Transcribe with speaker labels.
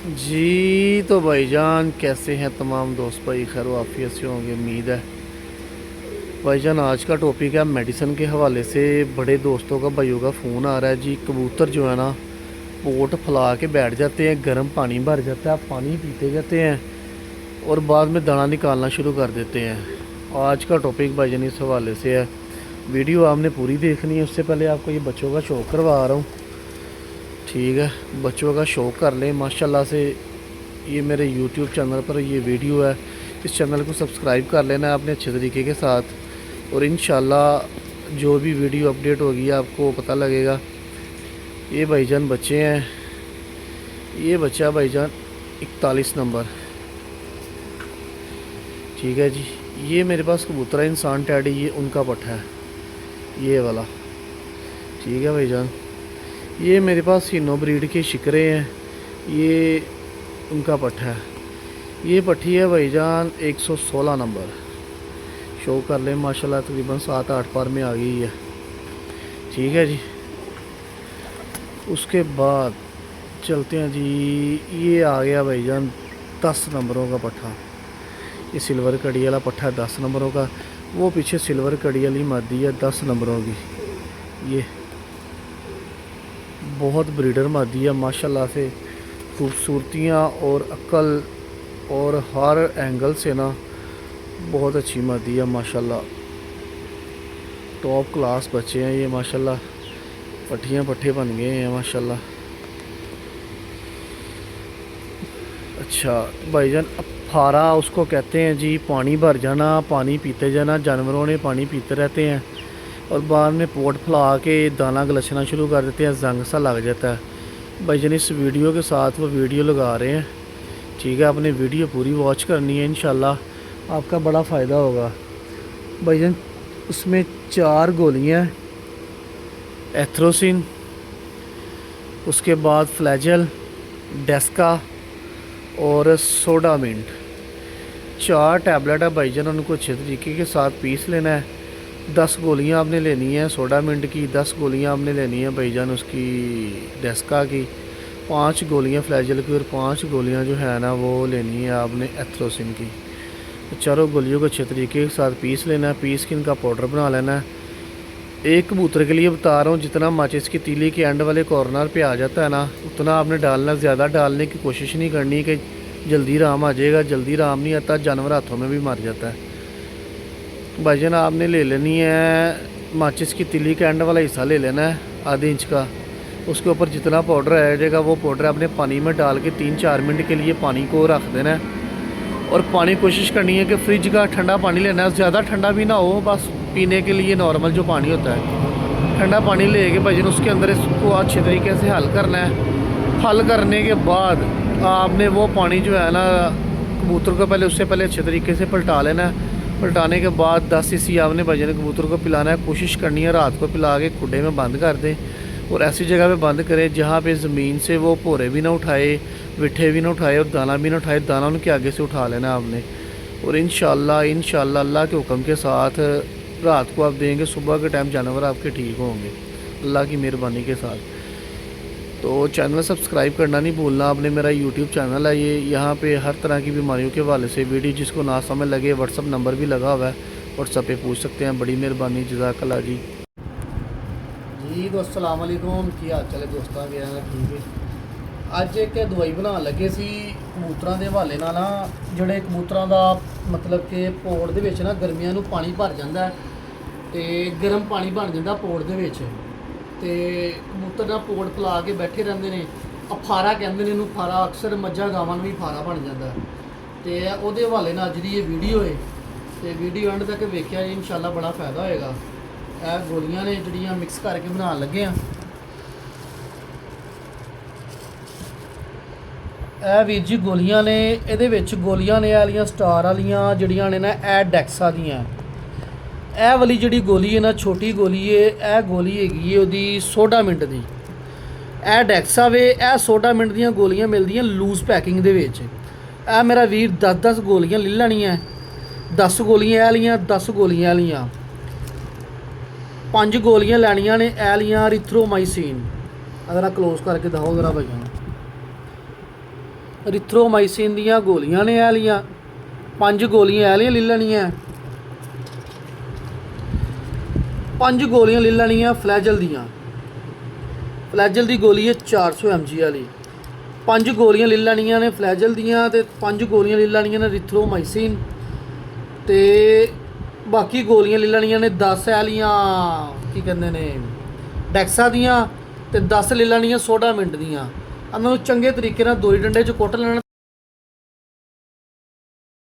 Speaker 1: जी तो भाईजान कैसे हैं तमाम दोस्त भाई, खैर आफियत से होंगे उम्मीद है। भाईजान आज का टॉपिक है मेडिसिन के हवाले से। बड़े दोस्तों का भाइयों का फ़ोन आ रहा है जी। कबूतर जो है ना पोट फैला के बैठ जाते हैं, गर्म पानी भर जाता है, पानी पीते जाते हैं और बाद में दाना निकालना शुरू कर देते हैं। आज का टॉपिक भाईजान इस हवाले से है। वीडियो आपने पूरी देखनी है। उससे पहले आपको ये बच्चों का शौक़ करवा रहा हूँ, ठीक है। बच्चों का शौक़ कर लें माशाल्लाह से। ये मेरे यूट्यूब चैनल पर ये वीडियो है, इस चैनल को सब्सक्राइब कर लेना है आपने अच्छे तरीके के साथ, और इंशाल्लाह जो भी वीडियो अपडेट होगी आपको पता लगेगा। ये भाईजान बच्चे हैं, ये बच्चा भाईजान 41 नंबर, ठीक है जी। ये मेरे पास कबूतर है इंसान टैडी, ये उनका पट्ठा है ये वाला, ठीक है भाईजान। ये मेरे पास हिनो ब्रीड के शिकरे हैं, ये उनका पट्ठा है। ये पट्ठी है भाईजान 116 नंबर, शो कर ले माशाल्लाह, तकरीबन 7-8 पार में आ गई है, ठीक है जी। उसके बाद चलते हैं जी। ये आ गया भाईजान 10 नंबरों का पट्ठा। ये सिल्वर कड़ी वाला पट्ठा है 10 नंबरों का। वो पीछे सिल्वर कड़ी वाली मादी है 10 नंबरों की। ये बहुत ब्रीडर मादी है माशाल्लाह से, खूबसूरतियाँ और अक्ल और हर एंगल से ना बहुत अच्छी मादी है माशाल्लाह। टॉप क्लास बच्चे हैं ये माशाल्लाह, पट्ठियाँ पट्ठे बन गए हैं माशाल्लाह। अच्छा भाईजान, फारा उसको कहते हैं जी। पानी भर जाना, पानी पीते जाना, जानवरों ने पानी पीते रहते हैं और बाद में पोट फैला के दाना गलछना शुरू कर देते हैं, जंग सा लग जाता है। भाईजान इस वीडियो के साथ वो वीडियो लगा रहे हैं, ठीक है। आपने वीडियो पूरी वॉच करनी है, इंशाल्लाह आपका बड़ा फ़ायदा होगा। भाईजान उसमें 4 गोलियाँ, एथ्रोसिन, उसके बाद फ्लैजल, डेस्का और सोडामिंट, 4 टैबलेट है भाईजान। उनको अच्छे तरीके के साथ पीस लेना है। 10 गोलियां आपने लेनी है सोडामिंट की, 10 गोलियां आपने लेनी है भाईजान उसकी डेस्का की, 5 गोलियां फ्लैजल की और 5 गोलियां जो है ना वो लेनी है आपने एथ्रोसिन की। तो चारों गोलियों को अच्छे तरीके के साथ पीस लेना है। पीस के इनका पाउडर बना लेना है। एक कबूतर के लिए बता रहा हूँ, जितना माचिस की तीली के एंड वाले कॉर्नर पे आ जाता है ना उतना आपने डालना। ज़्यादा डालने की कोशिश नहीं करनी कि जल्दी राम आ जाएगा, जल्दी राम नहीं आता, जानवर हाथों में भी मर जाता है। भाईजान आपने ले लेनी है माचिस की तीली का एंड वाला हिस्सा ले लेना है आधे इंच का। उसके ऊपर जितना पाउडर आ जाएगा वो पाउडर आपने पानी में डाल के 3-4 मिनट के लिए पानी को रख देना है। और पानी कोशिश करनी है कि फ्रिज का ठंडा पानी लेना है, ज़्यादा ठंडा भी ना हो, बस पीने के लिए नॉर्मल जो पानी होता है ठंडा पानी लेके भाईजान उसके अंदर इसको अच्छे तरीके से हल करना है। हल करने के बाद आपने वो पानी जो है ना कबूतर को उससे पहले अच्छे तरीके से पलटा लेना है। पलटाने के बाद 10 सीसी आपने भाईजान कबूतर को पिलाना है। कोशिश करनी है रात को पिला के खुडे में बंद कर दें और ऐसी जगह पे बंद करें जहाँ पे ज़मीन से वो भोरे भी ना उठाए, विठे भी ना उठाए और दाना भी ना उठाए। दाना उनके आगे से उठा लेना आपने। और इंशाल्लाह अल्लाह के हुक्म के साथ रात को आप देंगे, सुबह के टाइम जानवर आपके ठीक होंगे अल्लाह की मेहरबानी के साथ। तो चैनल सब्सक्राइब करना नहीं भूलना आपने। मेरा यूट्यूब चैनल है ये, यहाँ पे हर तरह की बीमारियों के हवाले से वीडियो, जिसको ना समझ लगे व्हाट्सअप नंबर भी लगा हुआ है, व्हाट्सअप पे पूछ सकते हैं। बड़ी मेहरबानी, जज़ाकल्लाह जी। जी दोस्त अस्सलाम वालेकुम, की हाल चाल है दोस्तों के? ठीक है। ਅੱਜ ਇੱਕ ਦਵਾਈ ਬਣਾਉਣ ਲੱਗੇ ਸੀ ਕਬੂਤਰਾਂ ਦੇ ਹਵਾਲੇ ਨਾਲ ਨਾ। ਜਿਹੜੇ ਕਬੂਤਰਾਂ ਦਾ ਮਤਲਬ ਕਿ ਪੋੜ ਦੇ ਵਿੱਚ ਨਾ ਗਰਮੀਆਂ ਨੂੰ ਪਾਣੀ ਭਰ ਜਾਂਦਾ ਤੇ ਗਰਮ ਪਾਣੀ ਬਣ ਜਾਂਦਾ ਪੋੜ ਦੇ ਵਿੱਚ, ਤੇ ਕਬੂਤਰ ਦਾ ਪੋੜ ਫਲਾ ਕੇ ਬੈਠੇ ਰਹਿੰਦੇ ਨੇ। ਫਾਰਾ ਕਹਿੰਦੇ ਨੇ ਇਹਨੂੰ, ਫਾਰਾ ਅਕਸਰ ਮੱਝਾਂ ਗਾਵਾਂ ਨੂੰ ਵੀ ਫਾਰਾ ਬਣ ਜਾਂਦਾ। ਤੇ ਉਹਦੇ ਹਵਾਲੇ ਨਾਲ ਅੱਜ ਦੀ ਇਹ ਵੀਡੀਓ ਹੈ, ਤੇ ਵੀਡੀਓ ਐਂਡ ਤੱਕ ਵੇਖਿਆ ਜੀ, ਇਨਸ਼ਾਅੱਲਾ ਬੜਾ ਫਾਇਦਾ ਹੋਏਗਾ। ਇਹ ਗੋਲੀਆਂ ਨੇ ਜਿਹੜੀਆਂ ਮਿਕਸ ਕਰਕੇ ਬਣਾਉਣ ਲੱਗੇ ਆ। ਇਹ ਵੀਰ ਜੀ ਗੋਲੀਆਂ ਨੇ, ਇਹਦੇ ਵਿੱਚ ਗੋਲੀਆਂ ਨੇ ਵਾਲੀਆਂ ਸਟਾਰ ਵਾਲੀਆਂ ਜਿਹੜੀਆਂ ਨੇ ਨਾ, ਇਹ ਡੈਕਸਾ ਦੀਆਂ। ਇਹ ਵਾਲੀ ਜਿਹੜੀ ਗੋਲੀ ਹੈ ਨਾ, ਛੋਟੀ ਗੋਲੀ ਹੈ, ਇਹ ਗੋਲੀ ਹੈਗੀ ਹੈ ਉਹਦੀ ਸੋਡਾਮਿੰਟ ਦੀ। ਇਹ ਡੈਕਸਾ ਵੇ, ਇਹ ਸੋਡਾਮਿੰਟ ਦੀਆਂ ਗੋਲੀਆਂ ਮਿਲਦੀਆਂ ਲੂਜ਼ ਪੈਕਿੰਗ ਦੇ ਵਿੱਚ। ਇਹ ਮੇਰਾ ਵੀਰ 10-10 ਗੋਲੀਆਂ ਲੈ ਲੈਣੀਆਂ, 10 ਗੋਲੀਆਂ ਇਹ ਵਾਲੀਆਂ, 10 ਗੋਲੀਆਂ ਵਾਲੀਆਂ, 5 ਗੋਲੀਆਂ ਲੈਣੀਆਂ ਨੇ ਇਹ ਵਾਲੀਆਂ ਰਿਥਰੋਮਾਈਸਿਨ। ਅਗਰ ਆ ਕਲੋਜ਼ ਕਰਕੇ ਦਿਖਾਓ ਜ਼ਰਾ ਭਾਈਆਂ। ਰਿਥਰੋਮਾਈਸਿਨ ਦੀਆਂ ਗੋਲੀਆਂ ਨੇ ਇਹ ਲੀਆਂ 5 ਗੋਲੀਆਂ ਇਹ ਲੀਆਂ ਲੈ ਲੈਣੀਆਂ 5 ਗੋਲੀਆਂ ਲੈ ਲੈਣੀਆਂ ਫਲੈਜਲ ਦੀਆਂ ਫਲੈਜਲ ਦੀ ਗੋਲੀ ਹੈ 400 mg ਵਾਲੀ 5 ਗੋਲੀਆਂ ਲੈ ਲੈਣੀਆਂ ਨੇ ਫਲੈਜਲ ਦੀਆਂ ਤੇ 5 ਗੋਲੀਆਂ ਲੈ ਲੈਣੀਆਂ ਨੇ ਰਿਥਰੋਮਾਈਸਿਨ ਤੇ ਬਾਕੀ ਗੋਲੀਆਂ ਲੈ ਲੈਣੀਆਂ ਨੇ 10 ਵਾਲੀਆਂ ਕੀ ਕਹਿੰਦੇ ਨੇ ਡੈਕਸਾ ਦੀਆਂ ਤੇ 10 ਲੈ ਲੈਣੀਆਂ ਸੋਡਾ ਮਿੰਟ ਦੀਆਂ ਇਹਨਾਂ ਨੂੰ ਚੰਗੇ ਤਰੀਕੇ ਨਾਲ ਦੋਈ ਡੰਡੇ 'ਚ ਕੁੱਟ ਲੈਣਾ